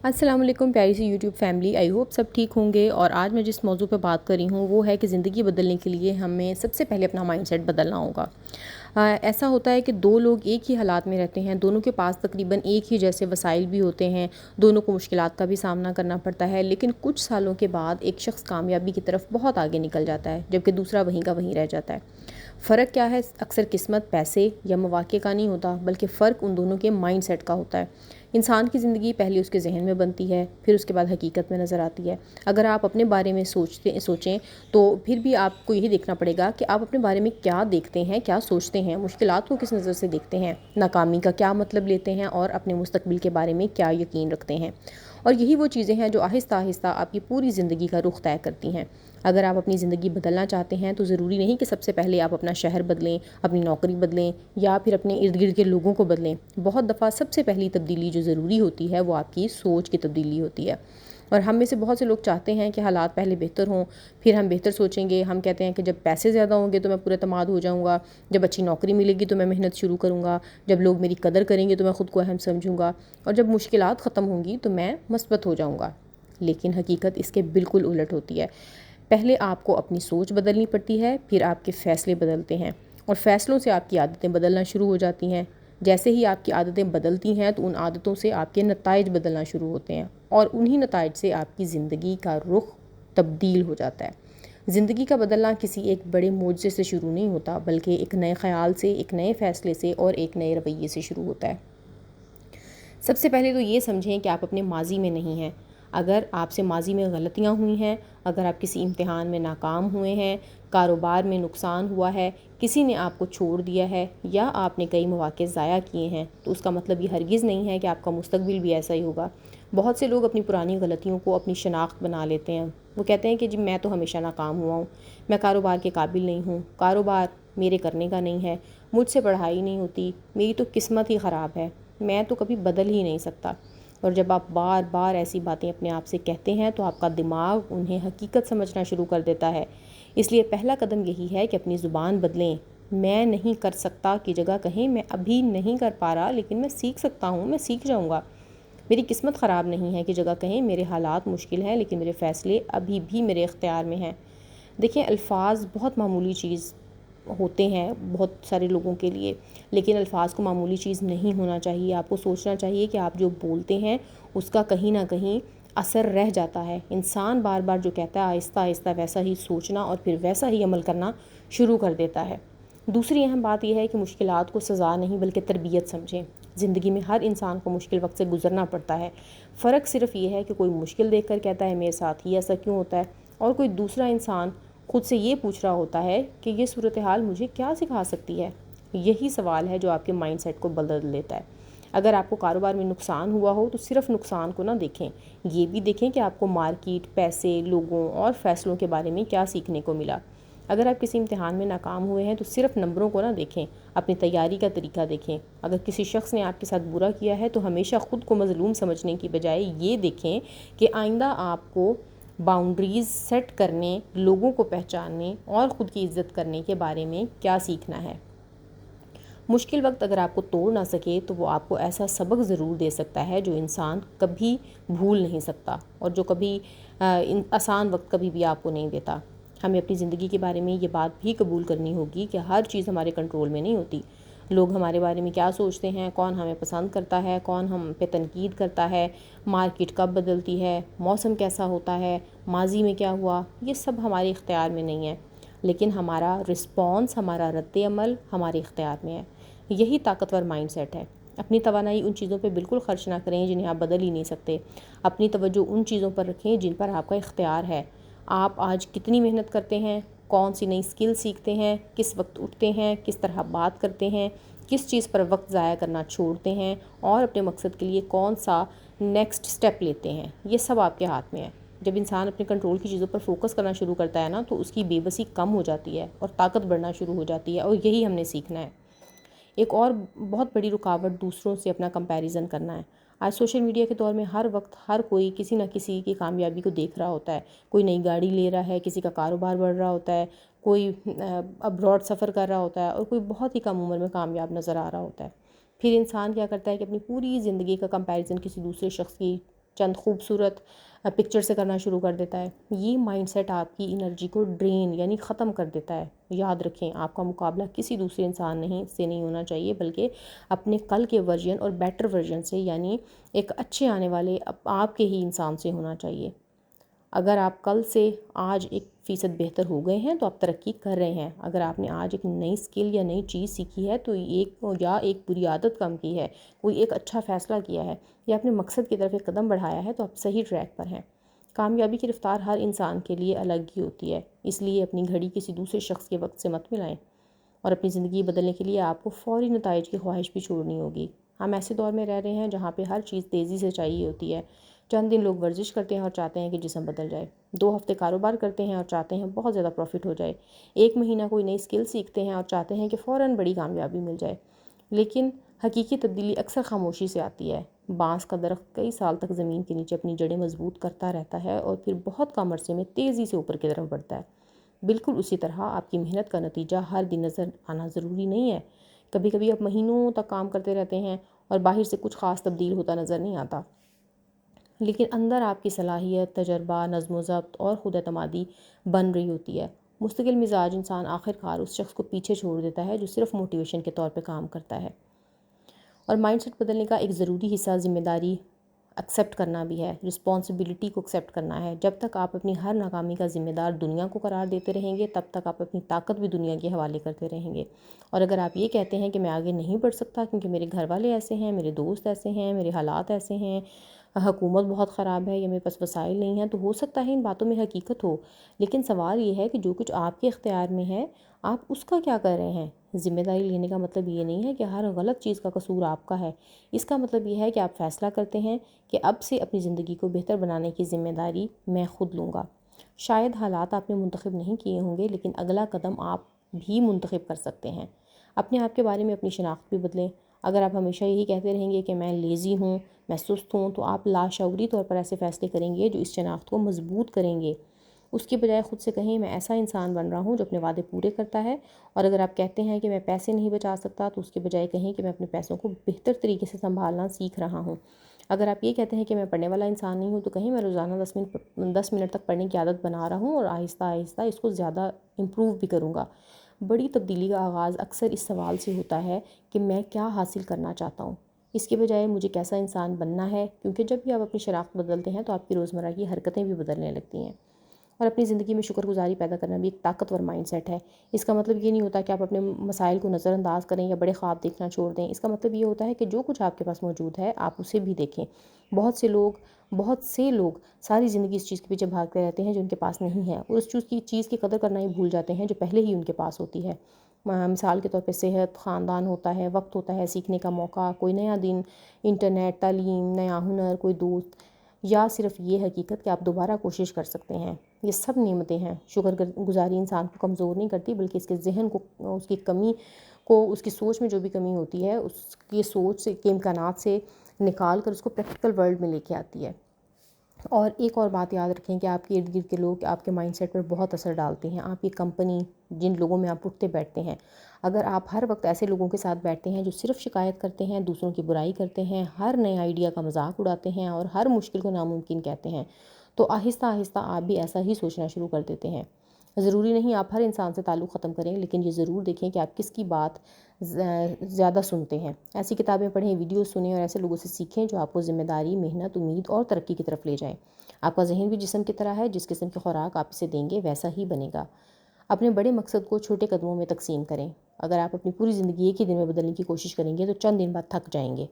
السلام علیکم پیاری سی یوٹیوب فیملی، آئی ہوپ سب ٹھیک ہوں گے۔ اور آج میں جس موضوع پہ بات کر رہی ہوں وہ ہے کہ زندگی بدلنے کے لیے ہمیں سب سے پہلے اپنا مائنڈ سیٹ بدلنا ہوگا۔ ایسا ہوتا ہے کہ دو لوگ ایک ہی حالات میں رہتے ہیں، دونوں کے پاس تقریباً ایک ہی جیسے وسائل بھی ہوتے ہیں، دونوں کو مشکلات کا بھی سامنا کرنا پڑتا ہے، لیکن کچھ سالوں کے بعد ایک شخص کامیابی کی طرف بہت آگے نکل جاتا ہے جبکہ دوسرا وہیں کا وہیں رہ جاتا ہے۔ فرق کیا ہے؟ اکثر قسمت، پیسے یا مواقع کا نہیں ہوتا، بلکہ فرق ان دونوں کے مائنڈ سیٹ کا ہوتا ہے۔ انسان کی زندگی پہلے اس کے ذہن میں بنتی ہے، پھر اس کے بعد حقیقت میں نظر آتی ہے۔ اگر آپ اپنے بارے میں سوچیں تو پھر بھی آپ کو یہی دیکھنا پڑے گا کہ آپ اپنے بارے میں کیا دیکھتے ہیں، کیا سوچتے ہیں، مشکلات کو کس نظر سے دیکھتے ہیں، ناکامی کا کیا مطلب لیتے ہیں اور اپنے مستقبل کے بارے میں کیا یقین رکھتے ہیں۔ اور یہی وہ چیزیں ہیں جو آہستہ آہستہ آپ کی پوری زندگی کا رخ طے کرتی ہیں۔ اگر آپ اپنی زندگی بدلنا چاہتے ہیں تو ضروری نہیں کہ سب سے پہلے آپ اپنا شہر بدلیں، اپنی نوکری بدلیں یا پھر اپنے ارد گرد کے لوگوں کو بدلیں۔ بہت دفعہ سب سے پہلی تبدیلی جو ضروری ہوتی ہے وہ آپ کی سوچ کی تبدیلی ہوتی ہے۔ اور ہم میں سے بہت سے لوگ چاہتے ہیں کہ حالات پہلے بہتر ہوں، پھر ہم بہتر سوچیں گے۔ ہم کہتے ہیں کہ جب پیسے زیادہ ہوں گے تو میں پورے اعتماد ہو جاؤں گا، جب اچھی نوکری ملے گی تو میں محنت شروع کروں گا، جب لوگ میری قدر کریں گے تو میں خود کو اہم سمجھوں گا، اور جب مشکلات ختم ہوں گی تو میں مثبت ہو جاؤں گا۔ لیکن حقیقت اس کے بالکل الٹ ہوتی ہے۔ پہلے آپ کو اپنی سوچ بدلنی پڑتی ہے، پھر آپ کے فیصلے بدلتے ہیں، اور فیصلوں سے آپ کی عادتیں بدلنا شروع ہو جاتی ہیں۔ جیسے ہی آپ کی عادتیں بدلتی ہیں تو ان عادتوں سے آپ کے نتائج بدلنا شروع ہوتے ہیں، اور انہی نتائج سے آپ کی زندگی کا رخ تبدیل ہو جاتا ہے۔ زندگی کا بدلنا کسی ایک بڑے معجزے سے شروع نہیں ہوتا، بلکہ ایک نئے خیال سے، ایک نئے فیصلے سے اور ایک نئے رویے سے شروع ہوتا ہے۔ سب سے پہلے تو یہ سمجھیں کہ آپ اپنے ماضی میں نہیں ہیں۔ اگر آپ سے ماضی میں غلطیاں ہوئی ہیں، اگر آپ کسی امتحان میں ناکام ہوئے ہیں، کاروبار میں نقصان ہوا ہے، کسی نے آپ کو چھوڑ دیا ہے، یا آپ نے کئی مواقع ضائع کیے ہیں، تو اس کا مطلب یہ ہرگز نہیں ہے کہ آپ کا مستقبل بھی ایسا ہی ہوگا۔ بہت سے لوگ اپنی پرانی غلطیوں کو اپنی شناخت بنا لیتے ہیں۔ وہ کہتے ہیں کہ جی میں تو ہمیشہ ناکام ہوا ہوں، میں کاروبار کے قابل نہیں ہوں، کاروبار میرے کرنے کا نہیں ہے، مجھ سے پڑھائی نہیں ہوتی، میری تو قسمت ہی خراب ہے، میں تو کبھی بدل ہی نہیں سکتا۔ اور جب آپ بار بار ایسی باتیں اپنے آپ سے کہتے ہیں تو آپ کا دماغ انہیں حقیقت سمجھنا شروع کر دیتا ہے۔ اس لیے پہلا قدم یہی ہے کہ اپنی زبان بدلیں۔ میں نہیں کر سکتا کی جگہ کہیں میں ابھی نہیں کر پا رہا لیکن میں سیکھ سکتا ہوں، میں سیکھ جاؤں گا۔ میری قسمت خراب نہیں ہے کی جگہ کہیں میرے حالات مشکل ہیں لیکن میرے فیصلے ابھی بھی میرے اختیار میں ہیں۔ دیکھیں، الفاظ بہت معمولی چیز ہوتے ہیں بہت سارے لوگوں کے لیے، لیکن الفاظ کو معمولی چیز نہیں ہونا چاہیے۔ آپ کو سوچنا چاہیے کہ آپ جو بولتے ہیں اس کا کہیں نہ کہیں اثر رہ جاتا ہے۔ انسان بار بار جو کہتا ہے آہستہ آہستہ ویسا ہی سوچنا اور پھر ویسا ہی عمل کرنا شروع کر دیتا ہے۔ دوسری اہم بات یہ ہے کہ مشکلات کو سزا نہیں بلکہ تربیت سمجھیں۔ زندگی میں ہر انسان کو مشکل وقت سے گزرنا پڑتا ہے۔ فرق صرف یہ ہے کہ کوئی مشکل دیکھ کر کہتا ہے میرے ساتھ ہی ایسا کیوں ہوتا ہے، اور کوئی دوسرا انسان خود سے یہ پوچھ رہا ہوتا ہے کہ یہ صورتحال مجھے کیا سکھا سکتی ہے۔ یہی سوال ہے جو آپ کے مائنڈ سیٹ کو بدل دیتا ہے۔ اگر آپ کو کاروبار میں نقصان ہوا ہو تو صرف نقصان کو نہ دیکھیں، یہ بھی دیکھیں کہ آپ کو مارکیٹ، پیسے، لوگوں اور فیصلوں کے بارے میں کیا سیکھنے کو ملا۔ اگر آپ کسی امتحان میں ناکام ہوئے ہیں تو صرف نمبروں کو نہ دیکھیں، اپنی تیاری کا طریقہ دیکھیں۔ اگر کسی شخص نے آپ کے ساتھ برا کیا ہے تو ہمیشہ خود کو مظلوم سمجھنے کی بجائے یہ دیکھیں کہ آئندہ آپ کو باؤنڈریز سیٹ کرنے، لوگوں کو پہچاننے اور خود کی عزت کرنے کے بارے میں کیا سیکھنا ہے۔ مشکل وقت اگر آپ کو توڑ نہ سکے تو وہ آپ کو ایسا سبق ضرور دے سکتا ہے جو انسان کبھی بھول نہیں سکتا، اور جو کبھی آسان وقت کبھی بھی آپ کو نہیں دیتا۔ ہمیں اپنی زندگی کے بارے میں یہ بات بھی قبول کرنی ہوگی کہ ہر چیز ہمارے کنٹرول میں نہیں ہوتی۔ لوگ ہمارے بارے میں کیا سوچتے ہیں، کون ہمیں پسند کرتا ہے، کون ہم پہ تنقید کرتا ہے، مارکیٹ کب بدلتی ہے، موسم کیسا ہوتا ہے، ماضی میں کیا ہوا، یہ سب ہمارے اختیار میں نہیں ہے، لیکن ہمارا رسپانس، ہمارا رد عمل ہمارے اختیار میں ہے۔ یہی طاقتور مائنڈ سیٹ ہے۔ اپنی توانائی ان چیزوں پہ بالکل خرچ نہ کریں جنہیں آپ بدل ہی نہیں سکتے۔ اپنی توجہ ان چیزوں پر رکھیں جن پر آپ کا اختیار ہے۔ آپ آج کتنی محنت کرتے ہیں، کون سی نئی اسکل سیکھتے ہیں، کس وقت اٹھتے ہیں، کس طرح بات کرتے ہیں، کس چیز پر وقت ضائع کرنا چھوڑتے ہیں، اور اپنے مقصد کے لیے کون سا نیکسٹ سٹیپ لیتے ہیں، یہ سب آپ کے ہاتھ میں ہے۔ جب انسان اپنے کنٹرول کی چیزوں پر فوکس کرنا شروع کرتا ہے نا تو اس کی بے بسی کم ہو جاتی ہے اور طاقت بڑھنا شروع ہو جاتی ہے، اور یہی ہم نے سیکھنا ہے۔ ایک اور بہت بڑی رکاوٹ دوسروں سے اپنا کمپیریزن کرنا ہے۔ آج سوشل میڈیا کے دور میں ہر وقت ہر کوئی کسی نہ کسی کی کامیابی کو دیکھ رہا ہوتا ہے۔ کوئی نئی گاڑی لے رہا ہے، کسی کا کاروبار بڑھ رہا ہوتا ہے، کوئی ابراڈ سفر کر رہا ہوتا ہے، اور کوئی بہت ہی کم عمر میں کامیاب نظر آ رہا ہوتا ہے۔ پھر انسان کیا کرتا ہے کہ اپنی پوری زندگی کا کمپیریزن کسی دوسرے شخص کی چند خوبصورت پکچر سے کرنا شروع کر دیتا ہے۔ یہ مائنڈ سیٹ آپ کی انرجی کو ڈرین یعنی ختم کر دیتا ہے۔ یاد رکھیں، آپ کا مقابلہ کسی دوسرے انسان سے نہیں ہونا چاہیے، بلکہ اپنے کل کے ورژن اور بیٹر ورژن سے، یعنی ایک اچھے آنے والے آپ کے ہی انسان سے ہونا چاہیے۔ اگر آپ کل سے آج 1% بہتر ہو گئے ہیں تو آپ ترقی کر رہے ہیں۔ اگر آپ نے آج ایک نئی سکل یا نئی چیز سیکھی ہے تو ایک بری عادت کم کی ہے، کوئی ایک اچھا فیصلہ کیا ہے یا اپنے مقصد کی طرف ایک قدم بڑھایا ہے، تو آپ صحیح ٹریک پر ہیں۔ کامیابی کی رفتار ہر انسان کے لیے الگ ہی ہوتی ہے، اس لیے اپنی گھڑی کسی دوسرے شخص کے وقت سے مت ملائیں، اور اپنی زندگی بدلنے کے لیے آپ کو فوری نتائج کی خواہش بھی چھوڑنی ہوگی۔ ہم ایسے دور میں رہ رہے ہیں جہاں پہ ہر چیز تیزی سے چاہیے ہوتی ہے۔ چند دن لوگ ورزش کرتے ہیں اور چاہتے ہیں کہ جسم بدل جائے، 2 ہفتے کاروبار کرتے ہیں اور چاہتے ہیں بہت زیادہ پروفٹ ہو جائے، 1 مہینہ کوئی نئی سکل سیکھتے ہیں اور چاہتے ہیں کہ فوراً بڑی کامیابی مل جائے۔ لیکن حقیقی تبدیلی اکثر خاموشی سے آتی ہے۔ بانس کا درخت کئی سال تک زمین کے نیچے اپنی جڑیں مضبوط کرتا رہتا ہے اور پھر بہت کم عرصے میں تیزی سے اوپر کی طرف بڑھتا ہے۔ بالکل اسی طرح آپ کی محنت کا نتیجہ ہر دن نظر آنا ضروری نہیں ہے۔ کبھی کبھی آپ مہینوں تک کام کرتے رہتے ہیں اور باہر سے کچھ خاص تبدیل ہوتا نظر نہیں آتا، لیکن اندر آپ کی صلاحیت، تجربہ، نظم و ضبط اور خود اعتمادی بن رہی ہوتی ہے۔ مستقل مزاج انسان آخر کار اس شخص کو پیچھے چھوڑ دیتا ہے جو صرف موٹیویشن کے طور پہ کام کرتا ہے۔ اور مائنڈ سیٹ بدلنے کا ایک ضروری حصہ ذمہ داری ایکسیپٹ کرنا بھی ہے، رسپانسبلٹی کو ایکسیپٹ کرنا ہے۔ جب تک آپ اپنی ہر ناکامی کا ذمہ دار دنیا کو قرار دیتے رہیں گے، تب تک آپ اپنی طاقت بھی دنیا کے حوالے کرتے رہیں گے۔ اور اگر آپ یہ کہتے ہیں کہ میں آگے نہیں بڑھ سکتا کیونکہ میرے گھر والے ایسے ہیں، میرے دوست ایسے ہیں، میرے حالات ایسے ہیں، حکومت بہت خراب ہے یا میرے پاس وسائل نہیں ہیں، تو ہو سکتا ہے ان باتوں میں حقیقت ہو، لیکن سوال یہ ہے کہ جو کچھ آپ کے اختیار میں ہے آپ اس کا کیا کر رہے ہیں۔ ذمہ داری لینے کا مطلب یہ نہیں ہے کہ ہر غلط چیز کا قصور آپ کا ہے، اس کا مطلب یہ ہے کہ آپ فیصلہ کرتے ہیں کہ اب سے اپنی زندگی کو بہتر بنانے کی ذمہ داری میں خود لوں گا۔ شاید حالات آپ نے منتخب نہیں کیے ہوں گے، لیکن اگلا قدم آپ بھی منتخب کر سکتے ہیں۔ اپنے آپ کے بارے میں اپنی شناخت بھی بدلیں۔ اگر آپ ہمیشہ یہی کہتے رہیں گے کہ میں لیزی ہوں، میں سست ہوں، تو آپ لاشعوری طور پر ایسے فیصلے کریں گے جو اس شناخت کو مضبوط کریں گے۔ اس کی بجائے خود سے کہیں میں ایسا انسان بن رہا ہوں جو اپنے وعدے پورے کرتا ہے۔ اور اگر آپ کہتے ہیں کہ میں پیسے نہیں بچا سکتا، تو اس کے بجائے کہیں کہ میں اپنے پیسوں کو بہتر طریقے سے سنبھالنا سیکھ رہا ہوں۔ اگر آپ یہ کہتے ہیں کہ میں پڑھنے والا انسان نہیں ہوں، تو کہیں میں روزانہ 10 منٹ تک پڑھنے کی عادت بنا رہا ہوں اور آہستہ آہستہ اس کو زیادہ امپروو بھی کروں گا۔ بڑی تبدیلی کا آغاز اکثر اس سوال سے ہوتا ہے کہ میں کیا حاصل کرنا چاہتا ہوں، اس کے بجائے مجھے کیسا انسان بننا ہے، کیونکہ جب بھی آپ اپنی شناخت بدلتے ہیں تو آپ کی روزمرہ کی حرکتیں بھی بدلنے لگتی ہیں۔ اور اپنی زندگی میں شکر گزاری پیدا کرنا بھی ایک طاقتور مائنڈ سیٹ ہے۔ اس کا مطلب یہ نہیں ہوتا کہ آپ اپنے مسائل کو نظر انداز کریں یا بڑے خواب دیکھنا چھوڑ دیں۔ اس کا مطلب یہ ہوتا ہے کہ جو کچھ آپ کے پاس موجود ہے آپ اسے بھی دیکھیں۔ بہت سے لوگ ساری زندگی اس چیز کے پیچھے بھاگتے رہتے ہیں جو ان کے پاس نہیں ہے، اور اس چیز کی قدر کرنا ہی بھول جاتے ہیں جو پہلے ہی ان کے پاس ہوتی ہے۔ مثال کے طور پہ صحت، خاندان ہوتا ہے، وقت ہوتا ہے، سیکھنے کا موقع، کوئی نیا دن، انٹرنیٹ، تعلیم، نیا ہنر، کوئی دوست، یا صرف یہ حقیقت کہ آپ دوبارہ کوشش کر سکتے ہیں۔ یہ سب نعمتیں ہیں۔ شکر گزاری انسان کو کمزور نہیں کرتی، بلکہ اس کے ذہن کو، اس کی کمی کو، اس کی سوچ میں جو بھی کمی ہوتی ہے اس کی سوچ سے کے امکانات سے نکال کر اس کو پریکٹیکل ورلڈ میں لے کے آتی ہے۔ اور ایک اور بات یاد رکھیں کہ آپ کے ارد گرد کے لوگ آپ کے مائنڈ سیٹ پر بہت اثر ڈالتے ہیں۔ آپ کی کمپنی، جن لوگوں میں آپ اٹھتے بیٹھتے ہیں، اگر آپ ہر وقت ایسے لوگوں کے ساتھ بیٹھتے ہیں جو صرف شکایت کرتے ہیں، دوسروں کی برائی کرتے ہیں، ہر نئے آئیڈیا کا مذاق اڑاتے ہیں اور ہر مشکل کو ناممکن کہتے ہیں، تو آہستہ آہستہ آپ بھی ایسا ہی سوچنا شروع کر دیتے ہیں۔ ضروری نہیں آپ ہر انسان سے تعلق ختم کریں، لیکن یہ ضرور دیکھیں کہ آپ کس کی بات زیادہ سنتے ہیں۔ ایسی کتابیں پڑھیں، ویڈیوز سنیں اور ایسے لوگوں سے سیکھیں جو آپ کو ذمہ داری، محنت، امید اور ترقی کی طرف لے جائیں۔ آپ کا ذہن بھی جسم کی طرح ہے، جس قسم کی خوراک آپ اسے دیں گے ویسا ہی بنے گا۔ اپنے بڑے مقصد کو چھوٹے قدموں میں تقسیم کریں۔ اگر آپ اپنی پوری زندگی ایک ہی دن میں بدلنے کی کوشش کریں گے تو چند دن بعد تھک جائیں گے۔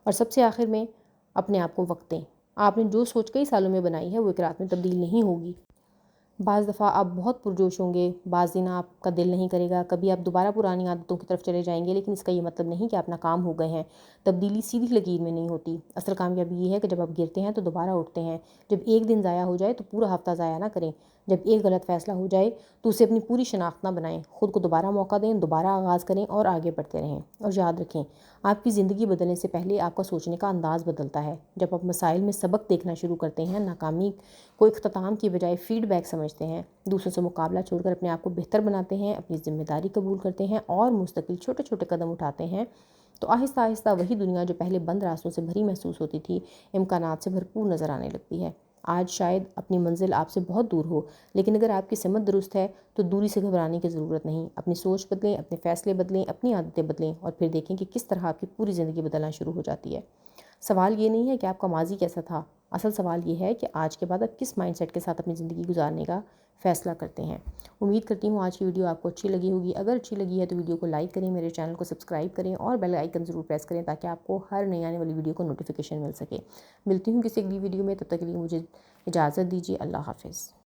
اور سب سے آخر میں اپنے آپ کو وقت دیں۔ آپ نے جو سوچ کئی سالوں میں بنائی ہے وہ ایک رات میں تبدیل نہیں ہوگی۔ بعض دفعہ آپ بہت پرجوش ہوں گے، بعض دن آپ کا دل نہیں کرے گا، کبھی آپ دوبارہ پرانی عادتوں کی طرف چلے جائیں گے، لیکن اس کا یہ مطلب نہیں کہ آپ ناکام ہو گئے ہیں۔ تبدیلی سیدھی لکیر میں نہیں ہوتی۔ اصل کامیابی یہ ہے کہ جب آپ گرتے ہیں تو دوبارہ اٹھتے ہیں۔ جب ایک دن ضائع ہو جائے تو پورا ہفتہ ضائع نہ کریں۔ جب ایک غلط فیصلہ ہو جائے تو اسے اپنی پوری شناخت نہ بنائیں۔ خود کو دوبارہ موقع دیں، دوبارہ آغاز کریں اور آگے بڑھتے رہیں۔ اور یاد رکھیں، آپ کی زندگی بدلنے سے پہلے آپ کا سوچنے کا انداز بدلتا ہے۔ جب آپ مسائل میں سبق دیکھنا شروع کرتے ہیں، ناکامی کو اختتام کی بجائے فیڈ بیک سمجھتے ہیں، دوسروں سے مقابلہ چھوڑ کر اپنے آپ کو بہتر بناتے ہیں، اپنی ذمہ داری قبول کرتے ہیں اور مستقل چھوٹے چھوٹے قدم اٹھاتے ہیں، تو آہستہ آہستہ وہی دنیا جو پہلے بند راستوں سے بھری محسوس ہوتی تھی امکانات سے بھرپور نظر آنے لگتی ہے۔ آج شاید اپنی منزل آپ سے بہت دور ہو، لیکن اگر آپ کی سمت درست ہے تو دوری سے گھبرانے کی ضرورت نہیں۔ اپنی سوچ بدلیں، اپنے فیصلے بدلیں، اپنی عادتیں بدلیں، اور پھر دیکھیں کہ کس طرح آپ کی پوری زندگی بدلنا شروع ہو جاتی ہے۔ سوال یہ نہیں ہے کہ آپ کا ماضی کیسا تھا، اصل سوال یہ ہے کہ آج کے بعد آپ کس مائنڈ سیٹ کے ساتھ اپنی زندگی گزارنے کا فیصلہ کرتے ہیں۔ امید کرتی ہوں آج کی ویڈیو آپ کو اچھی لگی ہوگی۔ اگر اچھی لگی ہے تو ویڈیو کو لائک کریں، میرے چینل کو سبسکرائب کریں اور بیل آئیکن ضرور پریس کریں تاکہ آپ کو ہر نئی آنے والی ویڈیو کو نوٹیفیکیشن مل سکے۔ ملتی ہوں کسی اگلی ویڈیو میں، تب تک کے لیے مجھے اجازت دیجیے۔ اللہ حافظ۔